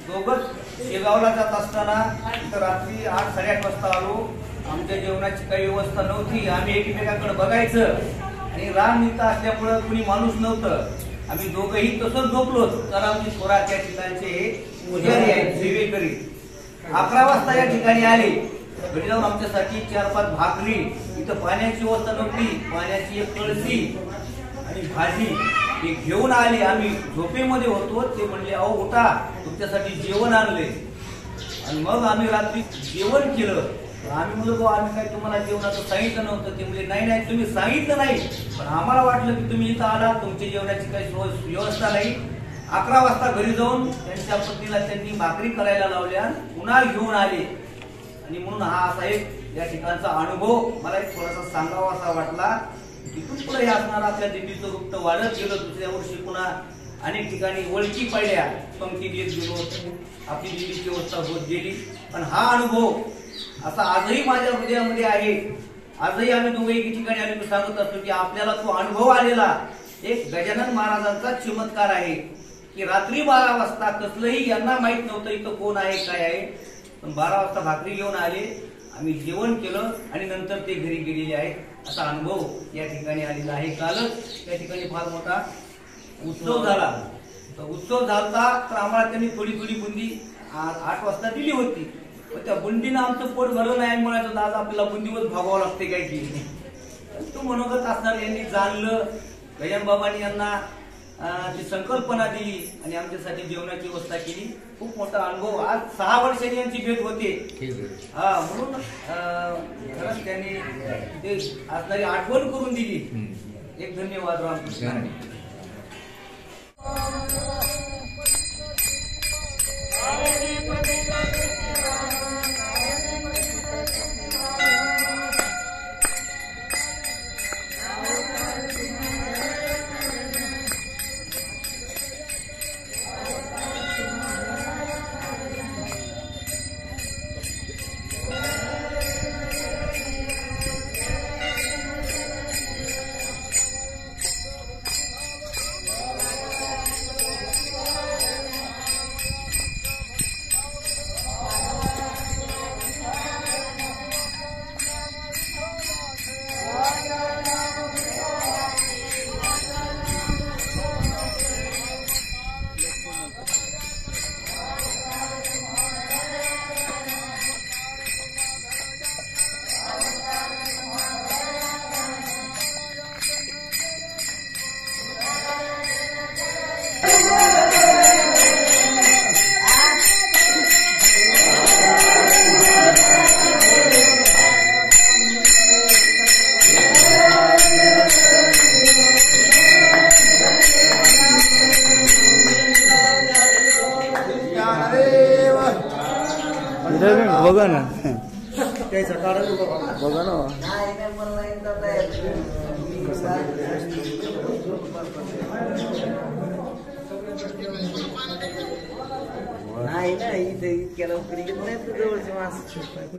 दोघंच शेगावला जात असताना इथं रात्री 8-8:30 वाजता आलो. आमच्या जेवणाची काही व्यवस्था नव्हती. आम्ही एकमेकांकडे बघायचं आणि रान नीता असल्यामुळं कुणी माणूस नव्हतं. आम्ही दोघंही तसंच झोपलो. तर आमची थोरा त्या ठिकाणचे पुजारी आहेत, सेवेकरी 11 वाजता या ठिकाणी आले. घरी जाऊन आमच्यासाठी 4-5 भाकरी, इथं पाण्याची व्यवस्था नव्हती, पाण्याची एक कळशी आणि भाजी ते घेऊन आले. आम्ही झोपेमध्ये होतो. ते म्हणले अहो उठा, तुमच्यासाठी जेवण आणले. आणि मग आम्ही रात्री जेवण केलं. आम्ही म्हणलो आम्ही काय तुम्हाला जेवणाचं सांगितलं नव्हतं. ते म्हणजे नाही तुम्ही सांगितलं नाही, पण आम्हाला वाटलं की तुम्ही इथं आला, तुमच्या जेवणाची काही व्यवस्था नाही. 11 वाजता घरी जाऊन त्यांच्या पत्नीला त्यांनी भाकरी करायला लावल्या, पुन्हा घेऊन आले. आणि म्हणून हा असा एक या ठिकाणचा अनुभव मला एक थोडासा सांगावा असा वाटला. तिथून पुढे हे असणार आपल्या दिंडीचं वृत्त वाढत गेलं. दुसऱ्या वर्षी पुन्हा अनेक ठिकाणी ओळखी पडल्या, पंक्ती देत गेलो, आपली दिंडीची व्यवस्था होत गेली. पण हा अनुभव असा आजही माझ्या हृदयामध्ये आहे. आजही आम्ही दोघे एके ठिकाणी आम्ही सांगत असतो की आपल्याला तो अनुभव आलेला एक गजानन महाराजांचा चमत्कार आहे की रात्री 12 वाजता कसलंही यांना माहित नव्हतं इथं कोण आहे काय आहे, पण 12 वाजता भाकरी घेऊन आले. आम्ही जेवण केलं आणि नंतर ते घरी गेलेले आहेत. असा अनुभव या ठिकाणी आलेला आहे. कालच त्या ठिकाणी फार मोठा उत्सव झाला. तर उत्सव झाला तर आम्हाला त्यांनी थोडी बुंदी 8 वाजता दिली होती. पण त्या बुंदीनं आमचं पोट भरलं नाही. म्हणायचं दादा आपल्याला बुंदीवरच भागावं लागते काय की. तो मनोगत असणार यांनी जाणलं. गजानन बाबांनी यांना ती संकल्पना दिली आणि आमच्यासाठी जेवणाची व्यवस्था केली. खूप मोठा अनुभव. आज 6 वर्षांनी यांची भेट होते. म्हणून खरंच त्यांनी ते असणारी आठवण करून दिली. एक धन्यवाद रामकृष्ण. बघा ना बघा ना नाही ना इथे इतक्या लवकर येत नाही जवळचे माणसं.